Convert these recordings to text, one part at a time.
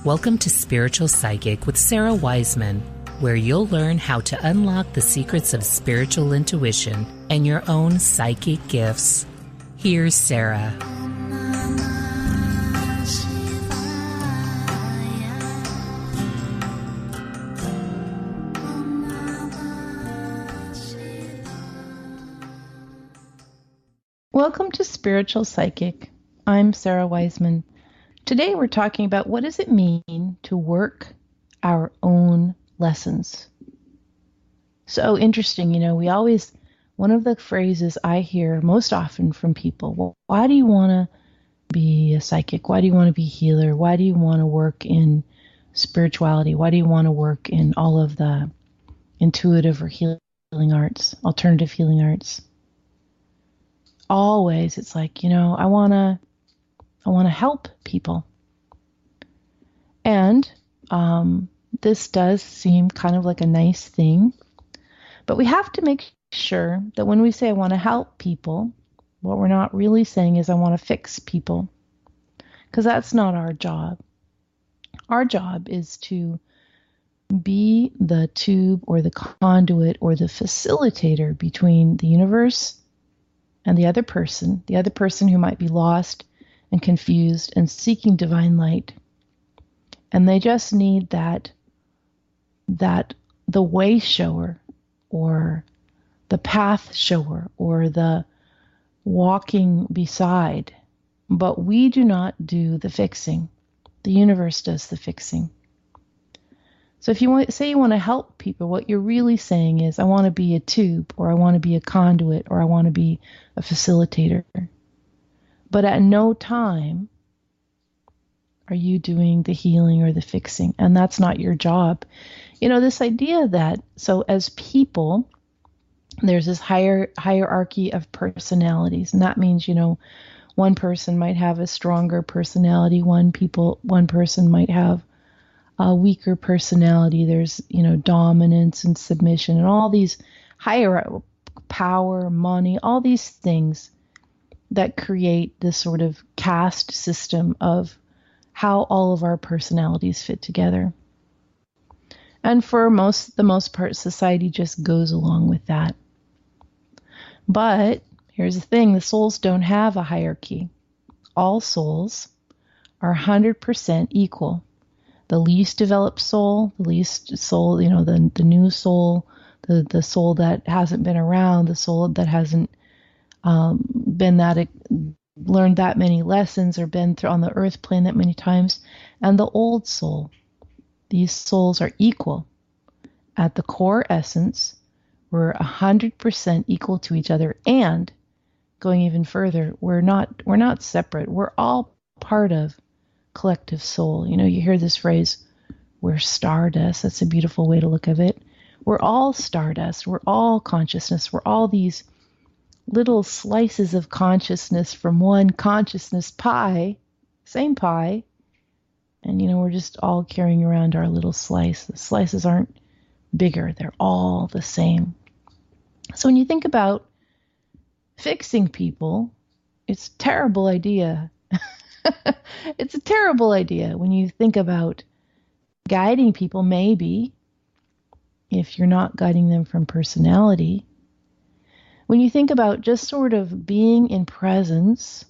Welcome to Spiritual Psychic with Sarah Wiseman, where you'll learn how to unlock the secrets of spiritual intuition and your own psychic gifts. Here's Sarah. Welcome to Spiritual Psychic. I'm Sarah Wiseman. Today we're talking about what does it mean to work our own lessons. So interesting, one of the phrases I hear most often from people, well, why do you want to be a psychic? Why do you want to be a healer? Why do you want to work in spirituality? Why do you want to work in all of the intuitive or healing arts, alternative healing arts? Always it's like, I want to help people. And this does seem kind of like a nice thing, but we have to make sure that when we say I want to help people, what we're not really saying is I want to fix people, because that's not our job. Our job is to be the tube or the conduit or the facilitator between the universe and the other person who might be lost and confused and seeking divine light. And they just need that the way shower or the path shower or the walking beside. But we do not do the fixing. The universe does the fixing. So if you want to help people, what you're really saying is, I want to be a tube, or I want to be a conduit, or I want to be a facilitator. But at no time are you doing the healing or the fixing, and that's not your job. This idea that, so as people, there's this hierarchy of personalities, and that means, one person might have a stronger personality, one person might have a weaker personality. There's, dominance and submission and all these higher power, money, all these things that create this sort of caste system of how all of our personalities fit together. And for the most part, society just goes along with that. But here's the thing, the souls don't have a hierarchy. All souls are 100% equal. The least developed soul, the new soul, the soul that hasn't been around, the soul that hasn't learned that many lessons or been on the earth plane that many times, and the old soul. These souls are equal. At the core essence, we're 100% equal to each other, and going even further, we're not separate. We're all part of collective soul. You hear this phrase, we're stardust. That's a beautiful way to look at it. We're all stardust. We're all consciousness. We're all these little slices of consciousness from one consciousness pie, same pie. And, we're just all carrying around our little slice. The slices aren't bigger. They're all the same. So when you think about fixing people, it's a terrible idea. It's a terrible idea when you think about guiding people, maybe, if you're not guiding them from personality. When you think about just sort of being in presence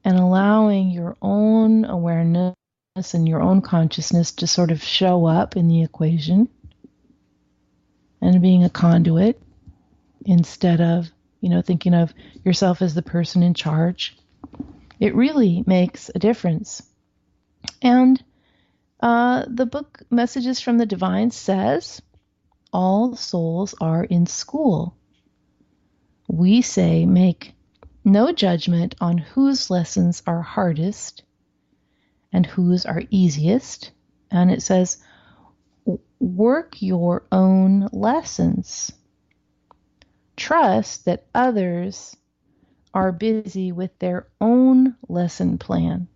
and allowing your own awareness and your own consciousness to sort of show up in the equation and being a conduit instead of, thinking of yourself as the person in charge, it really makes a difference. And the book Messages from the Divine says all souls are in school. We say make no judgment on whose lessons are hardest and whose are easiest. And it says work your own lessons. Trust that others are busy with their own lesson plan.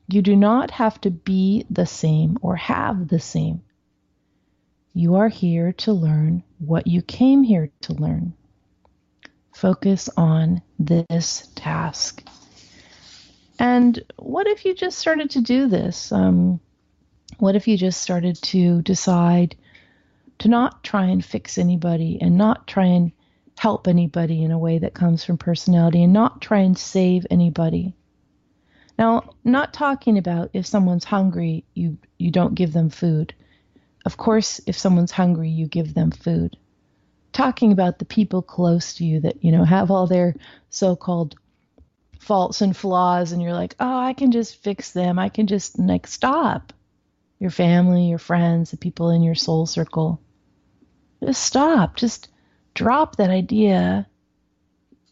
You do not have to be the same or have the same. You are here to learn what you came here to learn. Focus on this task. And what if you just started to do this? What if you just started to decide to not try and fix anybody and not try and help anybody in a way that comes from personality and not try and save anybody? Now, not talking about if someone's hungry, you don't give them food. Of course, if someone's hungry, you give them food. Talking about the people close to you that, have all their so-called faults and flaws, and you're like, oh, I can just fix them. I can just, stop. Your family, your friends, the people in your soul circle. Just stop. Just drop that idea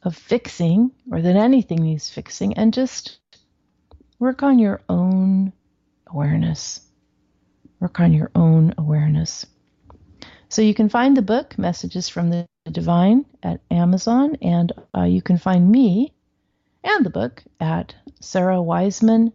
of fixing, or that anything needs fixing, and just work on your own awareness. Work on your own awareness. So you can find the book, Messages from the Divine, at Amazon, and you can find me and the book at sarahwiseman.com.